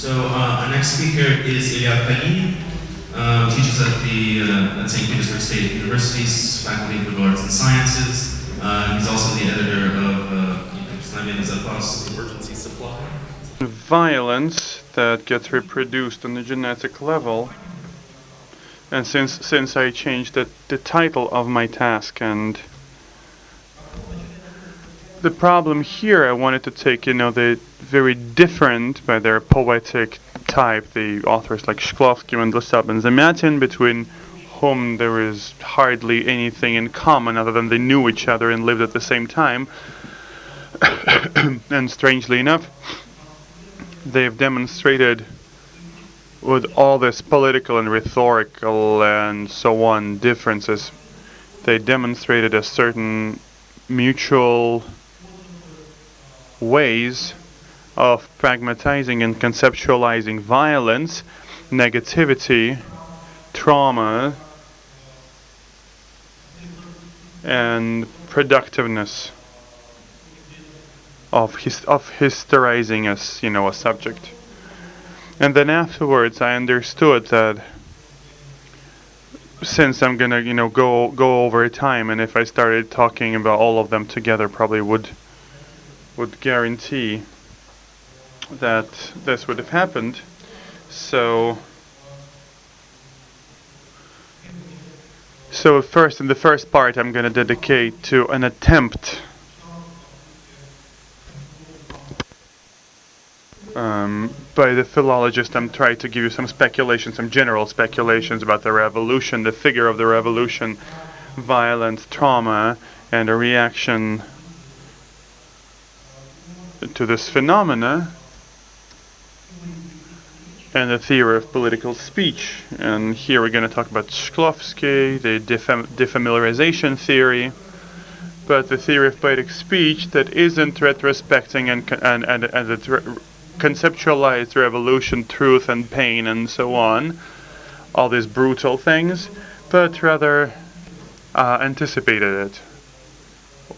Our next speaker is Ilya Kalinin, teaches at St. Petersburg State University's Faculty of Liberal Arts and Sciences. He's also the editor of Emergency Supply. Violence that gets reproduced on the genetic level. And since I changed the title of my task, and the problem here, I wanted to take, the very different by their poetic type, the authors like Shklovsky, Mandelstam, and Zamyatin, between whom there is hardly anything in common other than they knew each other and lived at the same time. And strangely enough, they've demonstrated with all this political and rhetorical and so on differences, they demonstrated a certain mutual ways of pragmatizing and conceptualizing violence, negativity, trauma, and productiveness of hysterizing us, a subject. And then afterwards I understood that since I'm gonna, go over time, and if I started talking about all of them together, probably would guarantee that this would have happened. So first, in the first part, I'm gonna dedicate to an attempt by the philologist. I'm trying to give you some speculations, some general speculations about the revolution, the figure of the revolution, violence, trauma, and a reaction to this phenomena, and the theory of political speech. And here we're going to talk about Shklovsky, the defamiliarization theory, but the theory of poetic speech that isn't retrospecting and conceptualized revolution, truth and pain and so on, all these brutal things, but rather anticipated it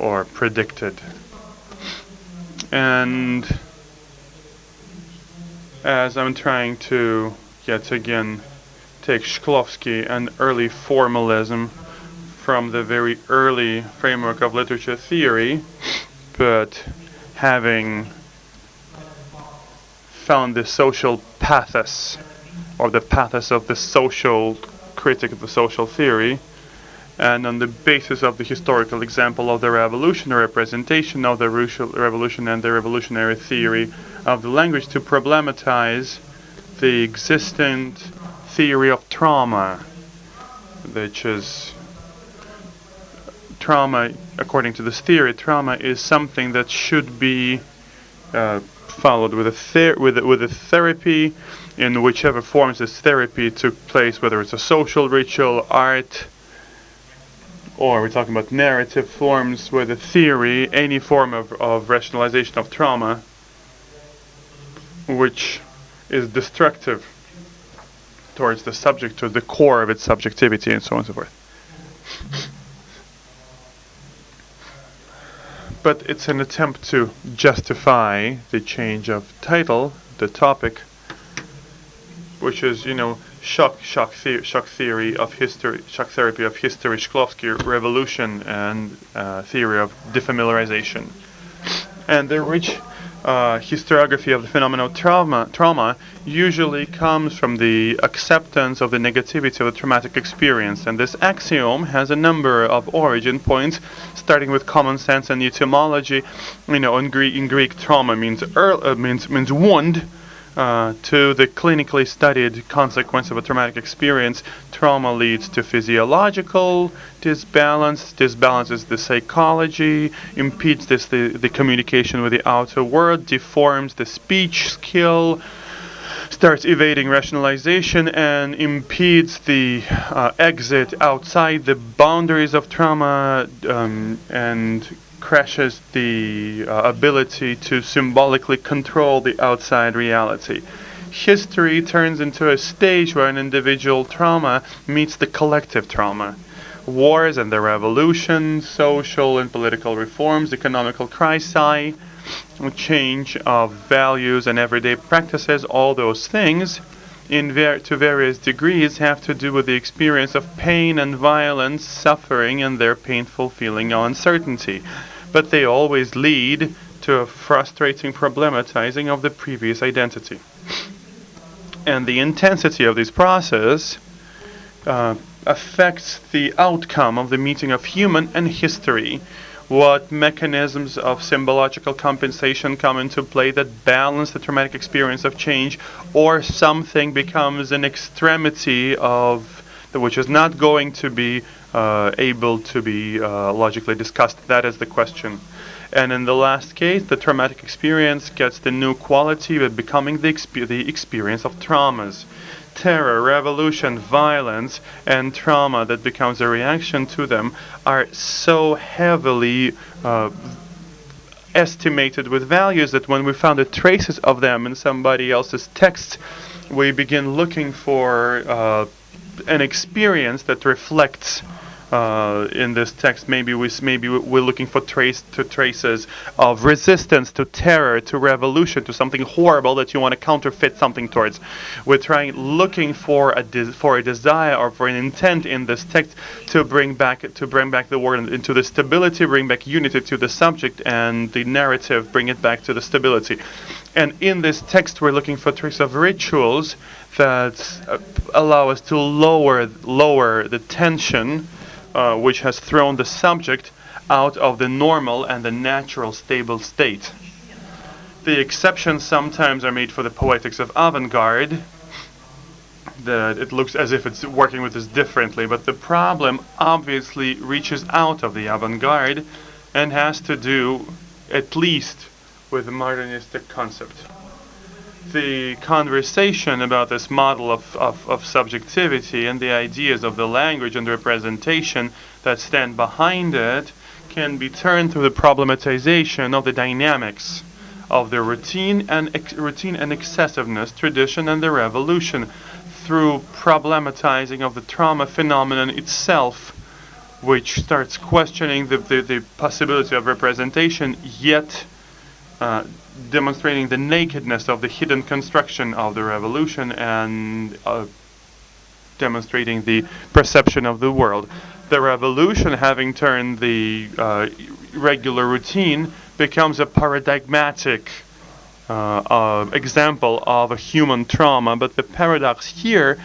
or predicted. And as I'm trying to yet again take Shklovsky and early formalism from the very early framework of literature theory, but having found the social pathos, or the pathos of the social critic of the social theory, and on the basis of the historical example of the revolution, representation of the revolution and the revolutionary theory of the language, to problematize the existent theory of trauma, which is trauma. According to this theory, trauma is something that should be followed with a therapy, in whichever forms this therapy took place, whether it's a social ritual, art, or we're talking about narrative forms, with a theory, any form of rationalization of trauma, which is destructive towards the subject, to the core of its subjectivity, and so on and so forth. But it's an attempt to justify the change of title, the topic, which is, shock theory of history, shock therapy of history, Shklovsky, revolution, and theory of defamiliarization. And the rich historiography of the phenomenon of trauma usually comes from the acceptance of the negativity of the traumatic experience. And this axiom has a number of origin points, starting with common sense and etymology. In Greek, trauma means wound. To the clinically studied consequence of a traumatic experience, trauma leads to physiological disbalance. Disbalance is the psychology, impedes the communication with the outer world, deforms the speech skill, starts evading rationalization, and impedes the exit outside the boundaries of trauma, and crashes the ability to symbolically control the outside reality. History turns into a stage where an individual trauma meets the collective trauma. Wars and the revolution, social and political reforms, economical crises, change of values and everyday practices, all those things, to various degrees, have to do with the experience of pain and violence, suffering, and their painful feeling of uncertainty. But they always lead to a frustrating problematizing of the previous identity. And the intensity of this process affects the outcome of the meeting of human and history. What mechanisms of symbological compensation come into play that balance the traumatic experience of change, or something becomes an extremity of which is not going to be able to be logically discussed? That is the question. And in the last case, the traumatic experience gets the new quality of becoming the experience of traumas. Terror, revolution, violence, and trauma that becomes a reaction to them are so heavily estimated with values that when we found the traces of them in somebody else's text, we begin looking for an experience that reflects in this text. Maybe we're looking for traces of resistance to terror, to revolution, to something horrible that you want to counterfeit something towards. We're looking for a desire or for an intent in this text to bring back the world into the stability, bring back unity to the subject, and the narrative, bring it back to the stability. And in this text, we're looking for traces of rituals that allow us to lower the tension which has thrown the subject out of the normal and the natural stable state. The exceptions sometimes are made for the poetics of avant-garde, that it looks as if it's working with this differently, but the problem obviously reaches out of the avant-garde and has to do at least with the modernistic concept. The conversation about this model of subjectivity and the ideas of the language and the representation that stand behind it can be turned through the problematization of the dynamics of the routine and excessiveness, tradition and the revolution, through problematizing of the trauma phenomenon itself, which starts questioning the possibility of representation, yet demonstrating the nakedness of the hidden construction of the revolution and demonstrating the perception of the world. The revolution, having turned the regular routine, becomes a paradigmatic example of a human trauma, but the paradox here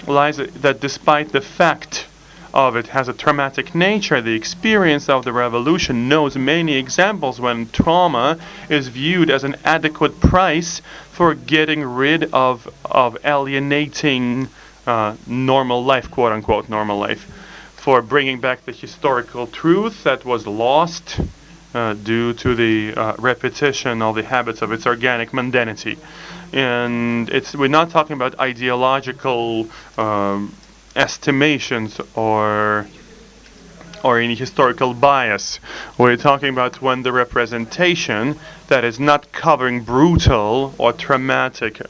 lies that despite the fact of it has a traumatic nature, the experience of the revolution knows many examples when trauma is viewed as an adequate price for getting rid of alienating normal life, quote-unquote normal life, for bringing back the historical truth that was lost due to the repetition of the habits of its organic mundanity. And we're not talking about ideological estimations or any historical bias. We're talking about when the representation that is not covering brutal or traumatic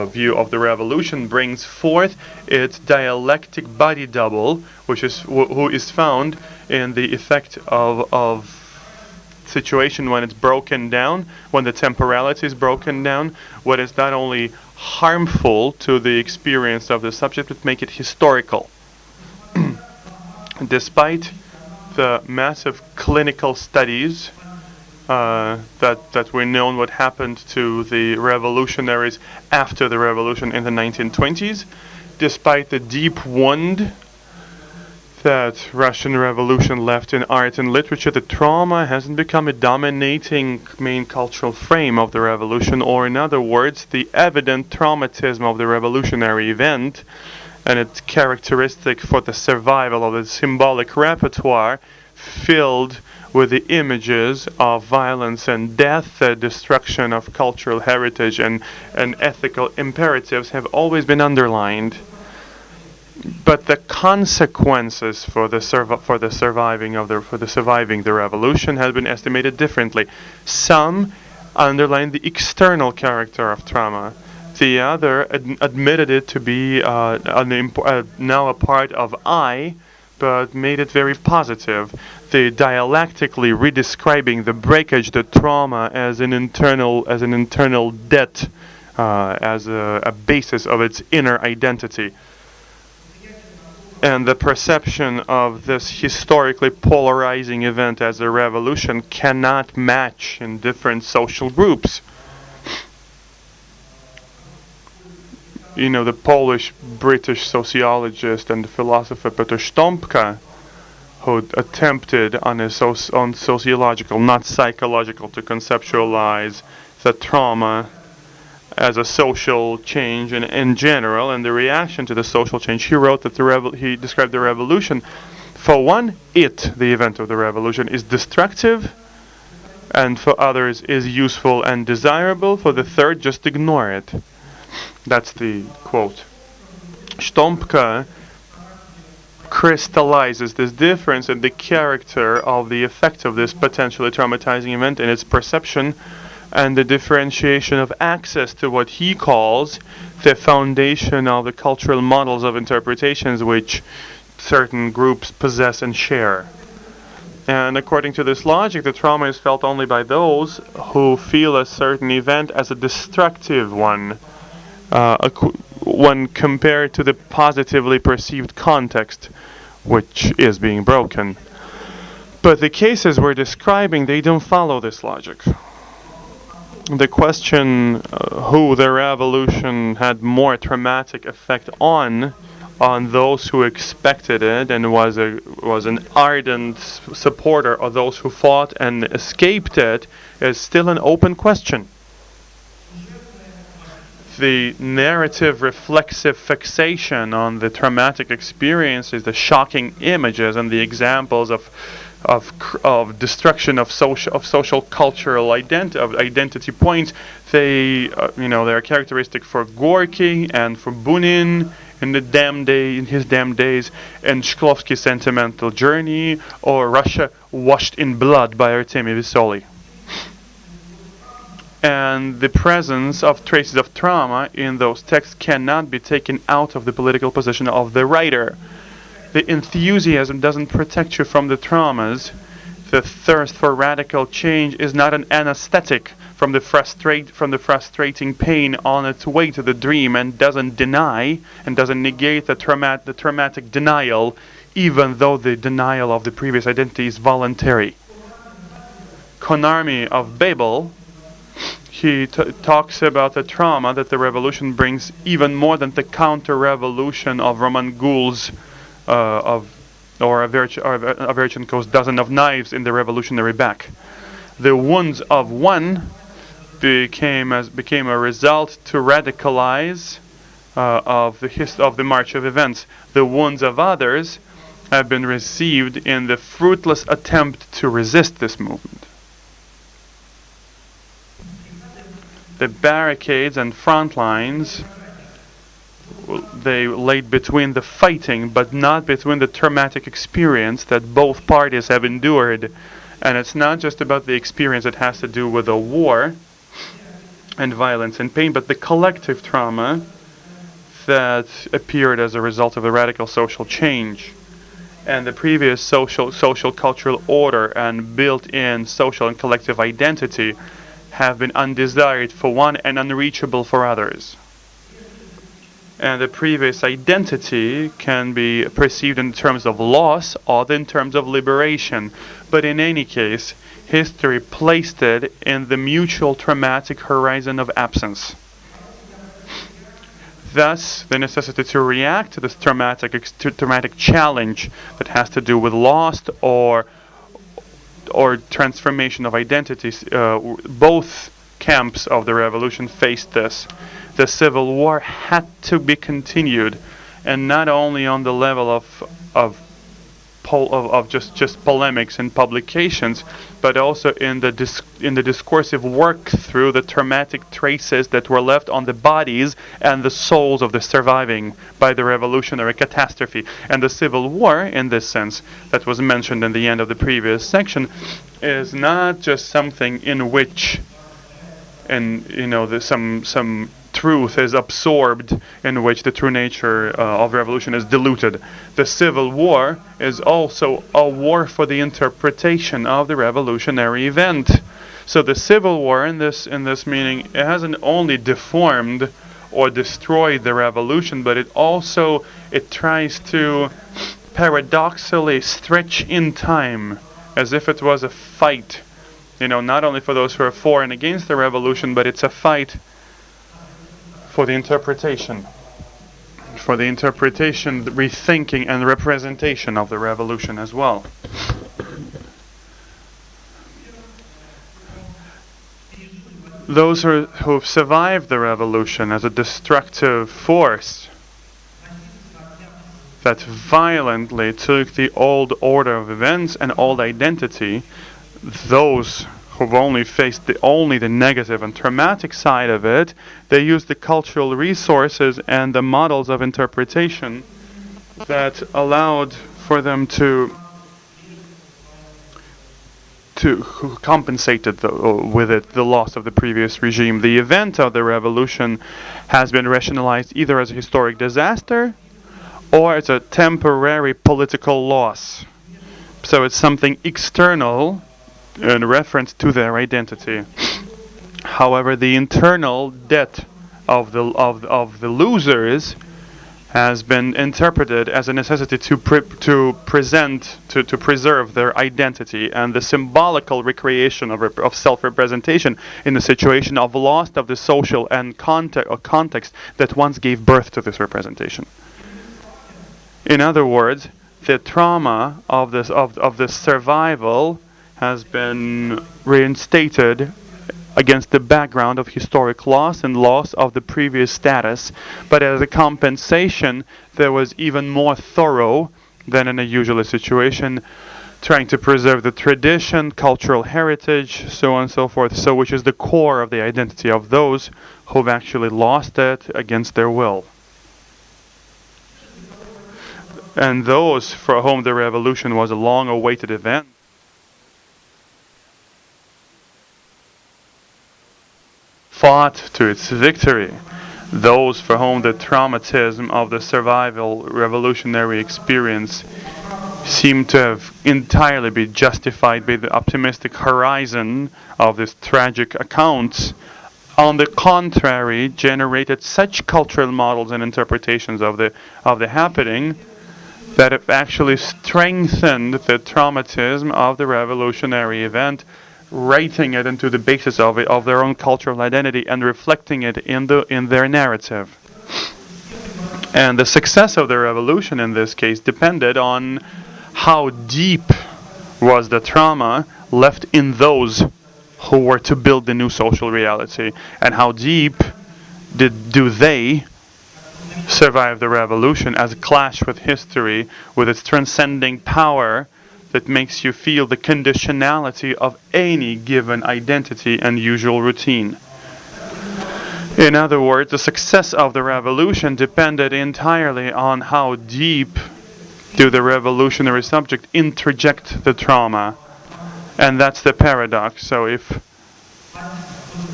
view of the revolution brings forth its dialectic body double, which is who is found in the effect of situation when it's broken down, when the temporality is broken down, what is not only harmful to the experience of the subject, but make it historical. Despite the massive clinical studies that we know what happened to the revolutionaries after the revolution in the 1920s, despite the deep wound that Russian Revolution left in art and literature, the trauma hasn't become a dominating main cultural frame of the revolution, or in other words, the evident traumatism of the revolutionary event and its characteristic for the survival of the symbolic repertoire filled with the images of violence and death, the destruction of cultural heritage and ethical imperatives have always been underlined. But the consequences for surviving the revolution have been estimated differently. Some underline the external character of trauma. The other admitted it to be now a part of I, but made it very positive. They dialectically redescribing the breakage, the trauma as an internal debt, as a basis of its inner identity. And the perception of this historically polarizing event as a revolution cannot match in different social groups. You know, the Polish-British sociologist and philosopher Peter Stompka, who attempted on sociological, not psychological, to conceptualize the trauma as a social change in general, and the reaction to the social change. He wrote that he described the revolution. For one, the event of the revolution, is destructive, and for others is useful and desirable. For the third, just ignore it. That's the quote. Stompka crystallizes this difference in the character of the effect of this potentially traumatizing event in its perception, and the differentiation of access to what he calls the foundation of the cultural models of interpretations which certain groups possess and share. And according to this logic, the trauma is felt only by those who feel a certain event as a destructive one, when compared to the positively perceived context, which is being broken. But the cases we're describing, they don't follow this logic. The question who the revolution had more traumatic effect on those who expected it and was an ardent supporter of those who fought and escaped it is still an open question. The narrative reflexive fixation on the traumatic experiences, the shocking images and the examples of destruction of social cultural identity points, they are characteristic for Gorky and for Bunin in his damn days, and Shklovsky's Sentimental Journey, or Russia Washed in Blood by Artemy Vyssoly. And the presence of traces of trauma in those texts cannot be taken out of the political position of the writer. The enthusiasm doesn't protect you from the traumas. The thirst for radical change is not an anesthetic from the frustrating pain on its way to the dream, and doesn't deny and doesn't negate the traumatic denial, even though the denial of the previous identity is voluntary. Konarmi of Babel, he talks about the trauma that the revolution brings even more than the counter-revolution of Roman Gould's or Averchenko's dozen of knives in the revolutionary back. The wounds of one became a result to radicalize of the march of events. The wounds of others have been received in the fruitless attempt to resist this movement. The barricades and front lines, they laid between the fighting, but not between the traumatic experience that both parties have endured. And it's not just about the experience that has to do with a war and violence and pain, but the collective trauma that appeared as a result of the radical social change. And the previous social cultural order and built-in social and collective identity have been undesired for one and unreachable for others. And the previous identity can be perceived in terms of loss or in terms of liberation. But in any case, history placed it in the mutual traumatic horizon of absence. Thus, the necessity to react to this traumatic challenge that has to do with loss or transformation of identities, both camps of the revolution faced this. The civil war had to be continued, and not only on the level of just polemics and publications, but also in the discursive work through the traumatic traces that were left on the bodies and the souls of the surviving by the revolutionary catastrophe. And the civil war, in this sense, that was mentioned in the end of the previous section, is not just something in which, some truth is absorbed, in which the true nature of revolution is diluted. The Civil War is also a war for the interpretation of the revolutionary event. So the Civil War, in this meaning, it hasn't only deformed or destroyed the revolution, but it tries to paradoxically stretch in time, as if it was a fight, not only for those who are for and against the revolution, but it's a fight for the interpretation, the rethinking and representation of the revolution as well. Those who've survived the revolution as a destructive force that violently took the old order of events and old identity, those who've only faced only the negative and traumatic side of it, they use the cultural resources and the models of interpretation that allowed for them to compensate with it the loss of the previous regime. The event of the revolution has been rationalized either as a historic disaster or as a temporary political loss. So it's something external in reference to their identity. However, the internal debt of the losers has been interpreted as a necessity to preserve their identity, and the symbolical recreation of self-representation in the situation of loss of the social and context that once gave birth to this representation. In other words, the trauma of this survival has been reinstated against the background of historic loss and loss of the previous status, but as a compensation there was even more thorough than in a usual situation, trying to preserve the tradition, cultural heritage, so on and so forth, so which is the core of the identity of those who've actually lost it against their will. And those for whom the revolution was a long-awaited event, fought to its victory. Those for whom the traumatism of the survival revolutionary experience seemed to have entirely been justified by the optimistic horizon of this tragic account, on the contrary, generated such cultural models and interpretations of the happening that it actually strengthened the traumatism of the revolutionary event, writing it into the basis of their own cultural identity and reflecting it in their narrative. And the success of the revolution in this case depended on how deep was the trauma left in those who were to build the new social reality, and how deep do they survive the revolution as a clash with history, with its transcending power that makes you feel the conditionality of any given identity and usual routine. In other words, the success of the revolution depended entirely on how deep do the revolutionary subject interject the trauma. And that's the paradox. So if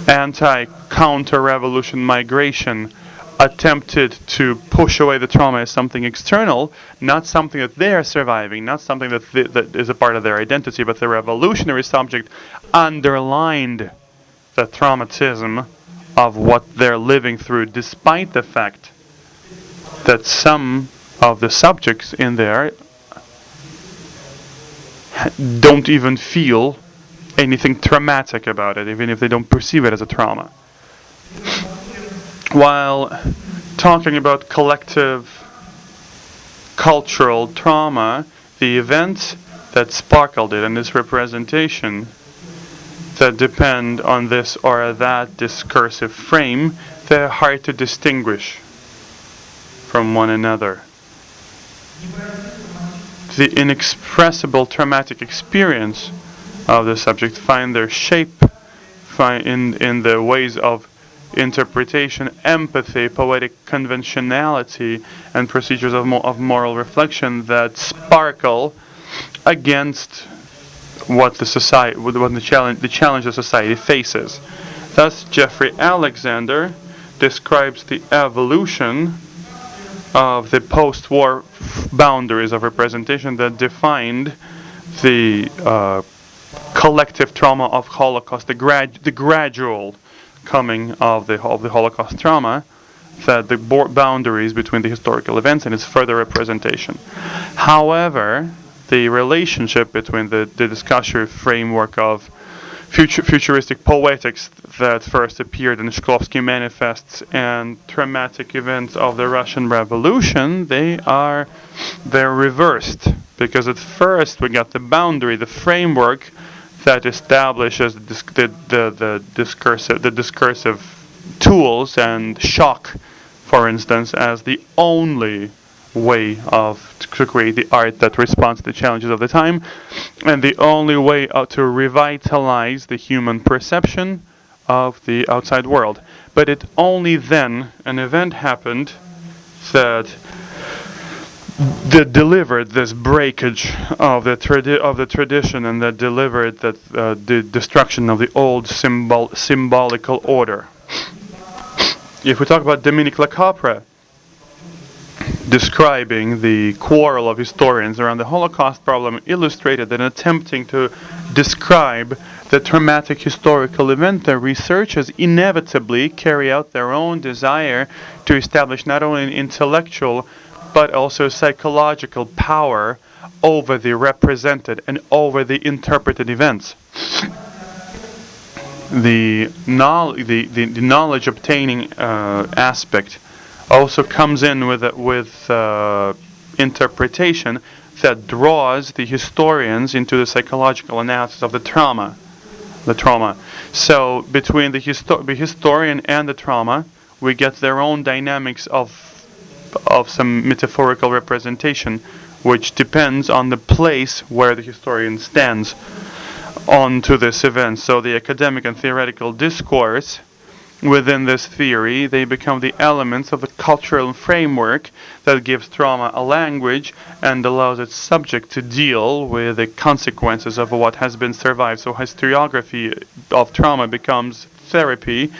anti-counter-revolution migration attempted to push away the trauma as something external, not something that they are surviving, not something that is a part of their identity, but the revolutionary subject underlined the traumatism of what they're living through, despite the fact that some of the subjects in there don't even feel anything traumatic about it, even if they don't perceive it as a trauma. While talking about collective cultural trauma, the events that sparkled it and this representation that depend on this or that discursive frame, they're hard to distinguish from one another. The inexpressible traumatic experience of the subject find their shape in the ways of interpretation, empathy, poetic conventionality, and procedures of moral reflection that sparkle against what the challenge the society faces. Thus, Jeffrey Alexander describes the evolution of the post-war boundaries of representation that defined the collective trauma of Holocaust, the gradual coming of the Holocaust trauma, that the boundaries between the historical events and its further representation. However, the relationship between the discussion framework of futuristic poetics that first appeared in Shklovsky manifests and traumatic events of the Russian Revolution, they're reversed, because at first we got the boundary, the framework that establishes the discursive tools, and shock, for instance, as the only way to create the art that responds to the challenges of the time, and the only way to revitalize the human perception of the outside world. But it only then an event happened that delivered this breakage of the tradition, and that delivered the destruction of the old symbolical order. If we talk about Dominique Lecapre, describing the quarrel of historians around the Holocaust problem, illustrated that in attempting to describe the traumatic historical event, the researchers inevitably carry out their own desire to establish not only an intellectual but also psychological power over the represented and over the interpreted events. The knowledge obtaining aspect also comes in with interpretation that draws the historians into the psychological analysis of the trauma. So between the historian and the trauma, we get their own dynamics of some metaphorical representation, which depends on the place where the historian stands onto this event. So the academic and theoretical discourse within this theory, they become the elements of the cultural framework that gives trauma a language and allows its subject to deal with the consequences of what has been survived. So historiography of trauma becomes therapy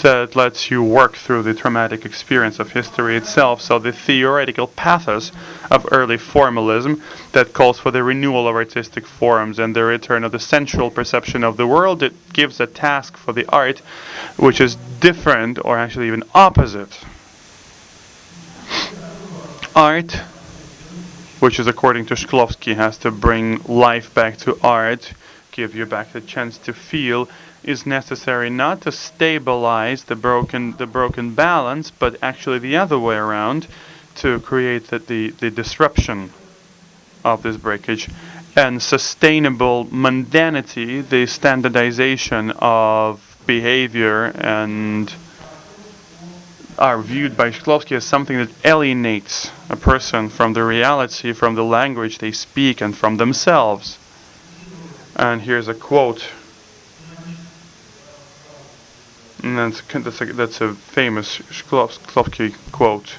that lets you work through the traumatic experience of history itself. So the theoretical pathos of early formalism that calls for the renewal of artistic forms and the return of the sensual perception of the world, it gives a task for the art which is different, or actually even opposite. Art, which is according to Shklovsky has to bring life back to art, give you back the chance to feel, is necessary not to stabilize the broken balance, but actually the other way around, to create the disruption of this breakage. And sustainable mundanity, the standardization of behavior, and are viewed by Shklovsky as something that alienates a person from the reality, from the language they speak, and from themselves. And here's a quote. And that's a famous Shklovsky quote.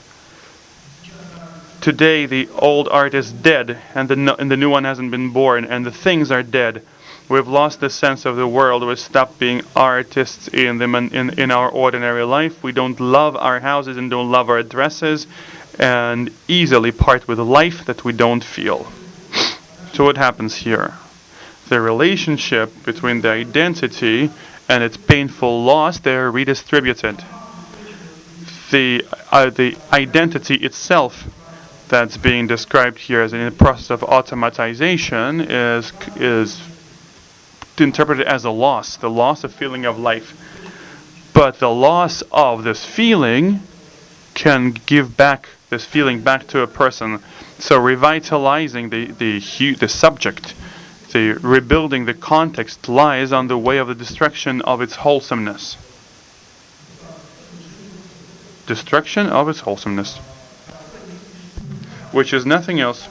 Today the old art is dead, and the new one hasn't been born, and the things are dead. We've lost the sense of the world. We've stopped being artists in our ordinary life. We don't love our houses and don't love our dresses, and easily part with a life that we don't feel. So what happens here? The relationship between the identity and its painful loss, they are redistributed. The identity itself that's being described here as in the process of automatization is interpreted as a loss, the loss of feeling of life. But the loss of this feeling can give back this feeling back to a person. So revitalizing the subject, the rebuilding the context, lies on the way of the destruction of its wholesomeness. Destruction of its wholesomeness, which is nothing else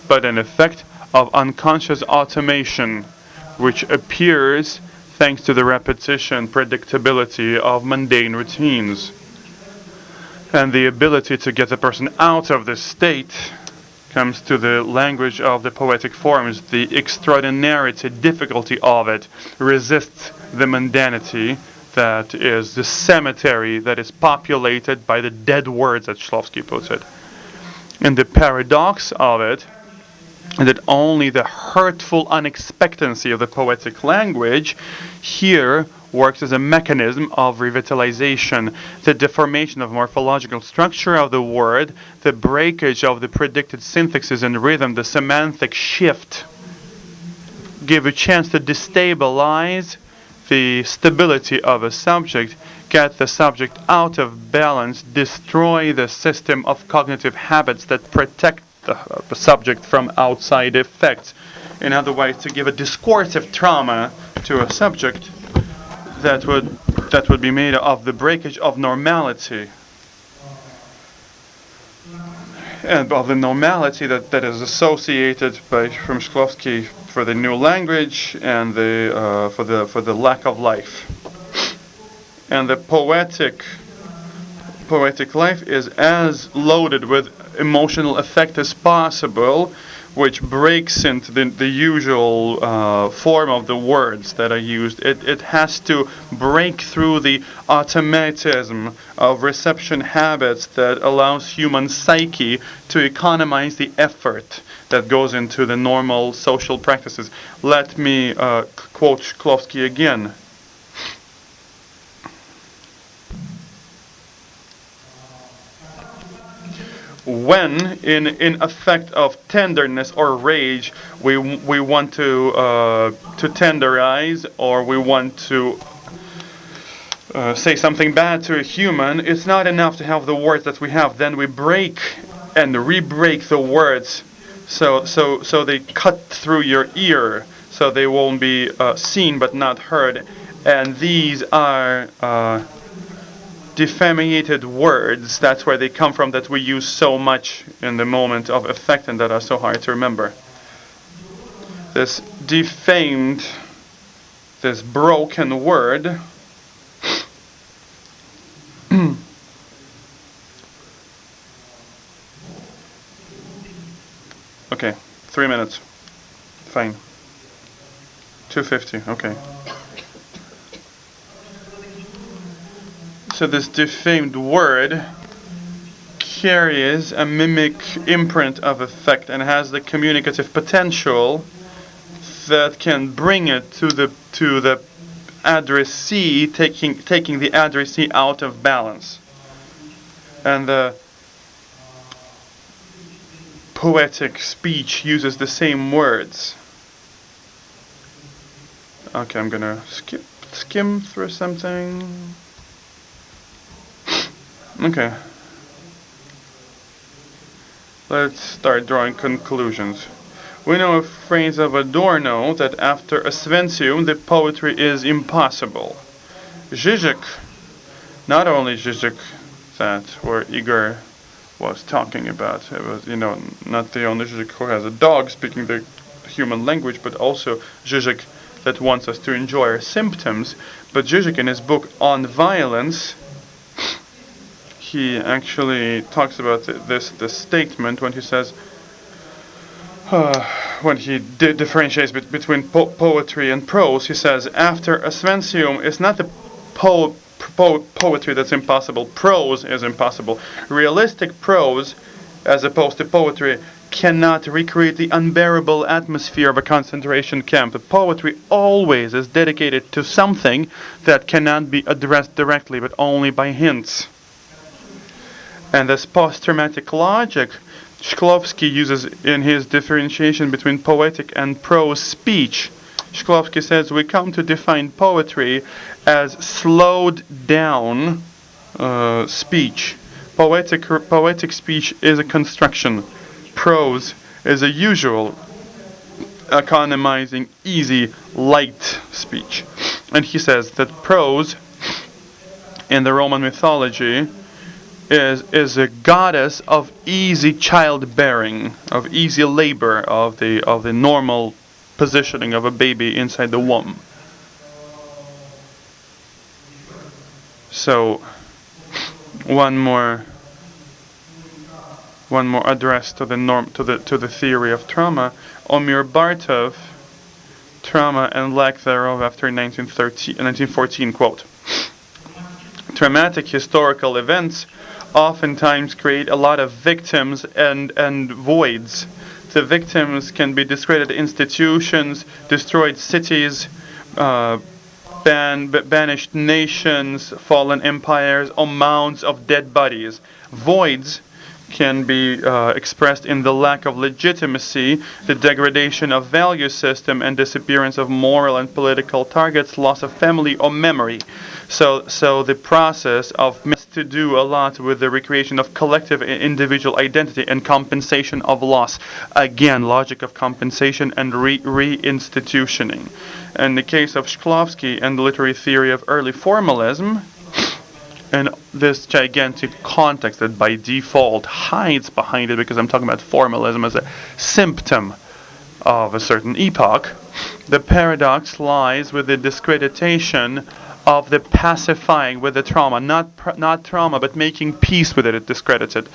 but an effect of unconscious automation, which appears thanks to the repetition, predictability of mundane routines. And the ability to get the person out of this state comes to the language of the poetic forms. The extraordinarity, difficulty of it resists the mundanity that is the cemetery that is populated by the dead words, as Shklovsky puts it. And the paradox of it is that only the hurtful unexpectancy of the poetic language here works as a mechanism of revitalization. The deformation of morphological structure of the word, the breakage of the predicted syntaxes and rhythm, the semantic shift, give a chance to destabilize the stability of a subject, get the subject out of balance, destroy the system of cognitive habits that protect the subject from outside effects. In other words, to give a discursive trauma to a subject that would be made of the breakage of normality, and of the normality that is associated from Shklovsky for the new language and for the lack of life. And the poetic life is as loaded with emotional effect as possible, which breaks into the usual form of the words that are used. It has to break through the automatism of reception habits that allows human psyche to economize the effort that goes into the normal social practices. Let me quote Shklovsky again. When, in effect of tenderness or rage, we want to tenderize, or we want to say something bad to a human, it's not enough to have the words that we have. Then we break and re-break the words, so they cut through your ear, so they won't be seen but not heard. And these are defamated words. That's where they come from, that we use so much in the moment of effect and that are so hard to remember. This defamed, this broken word okay, 3 minutes. Fine. 2:50, okay. So this defamed word carries a mimic imprint of effect and has the communicative potential that can bring it to the addressee, taking the addressee out of balance. And the poetic speech uses the same words. Okay, I'm gonna skim through something. Okay. Let's start drawing conclusions. We know a phrase of Adorno that after Oswiecim the poetry is impossible. Zizek, not only Zizek that where Igor was talking about, it was, not the only Zizek who has a dog speaking the human language, but also Zizek that wants us to enjoy our symptoms. But Zizek, in his book On Violence, he actually talks about this statement when he says, when he differentiates between poetry and prose, he says, after Oswiecim, it's not the poetry that's impossible, prose is impossible. Realistic prose, as opposed to poetry, cannot recreate the unbearable atmosphere of a concentration camp. But poetry always is dedicated to something that cannot be addressed directly, but only by hints. And this post-traumatic logic Shklovsky uses in his differentiation between poetic and prose speech. Shklovsky says we come to define poetry as slowed down speech. Poetic speech is a construction. Prose is a usual, economizing, easy, light speech. And he says that prose in the Roman mythology is a goddess of easy childbearing, of easy labor, of the normal positioning of a baby inside the womb. So one more address to the theory of trauma. Omir Bartov, Trauma and Lack Thereof After 1914, quote. traumatic historical events oftentimes create a lot of victims and voids. The victims can be discredited institutions, destroyed cities, banished nations, fallen empires, or mounds of dead bodies. Voids can be expressed in the lack of legitimacy, the degradation of value system, and disappearance of moral and political targets, loss of family or memory. So the process of to do a lot with the recreation of collective and individual identity and compensation of loss. Again, logic of compensation and reinstitutioning. In the case of Shklovsky and the literary theory of early formalism, and this gigantic context that by default hides behind it, because I'm talking about formalism as a symptom of a certain epoch, the paradox lies with the discreditation of the pacifying with the trauma, not trauma, but making peace with it. It discredits it,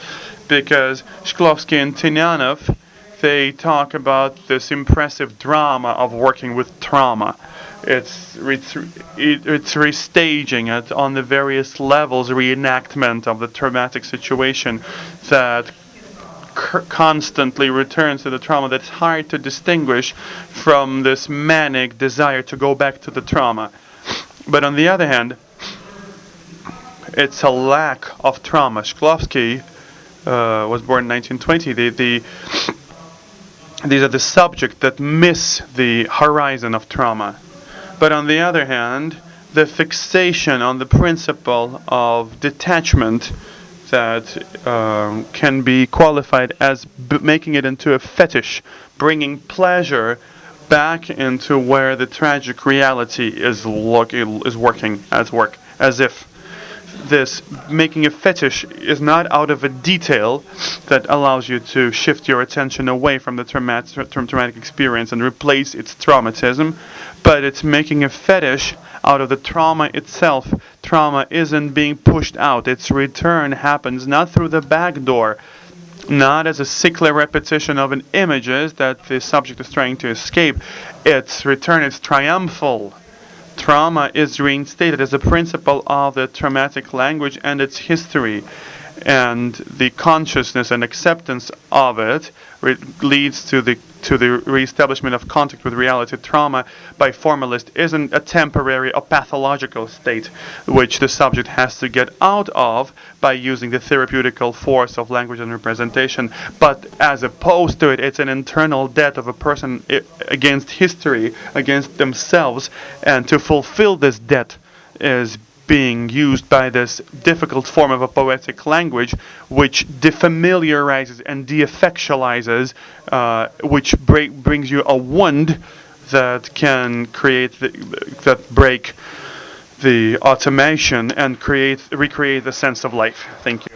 because Shklovsky and Tynyanov, they talk about this impressive drama of working with trauma. It's restaging it on the various levels, reenactment of the traumatic situation that constantly returns to the trauma, that's hard to distinguish from this manic desire to go back to the trauma. But on the other hand, it's a lack of trauma. Shklovsky was born in 1920. These are the subjects that miss the horizon of trauma. But on the other hand, the fixation on the principle of detachment that can be qualified as making it into a fetish, bringing pleasure back into where the tragic reality is working as if this making a fetish is not out of a detail that allows you to shift your attention away from the traumatic experience and replace its traumatism, but it's making a fetish out of the trauma itself. Trauma isn't being pushed out. Its return happens not through the back door, not as a sickly repetition of an images that the subject is trying to escape. Its return is triumphal. Trauma is reinstated as a principle of the traumatic language and its history, and the consciousness and acceptance of it leads to the reestablishment of contact with reality. Trauma, by formalist, isn't a temporary or pathological state which the subject has to get out of by using the therapeutical force of language and representation, but as opposed to it, it's an internal debt of a person against history, against themselves, and to fulfill this debt is being used by this difficult form of a poetic language, which defamiliarizes and de-effectualizes, which brings you a wound that can break the automation and recreate the sense of life. Thank you.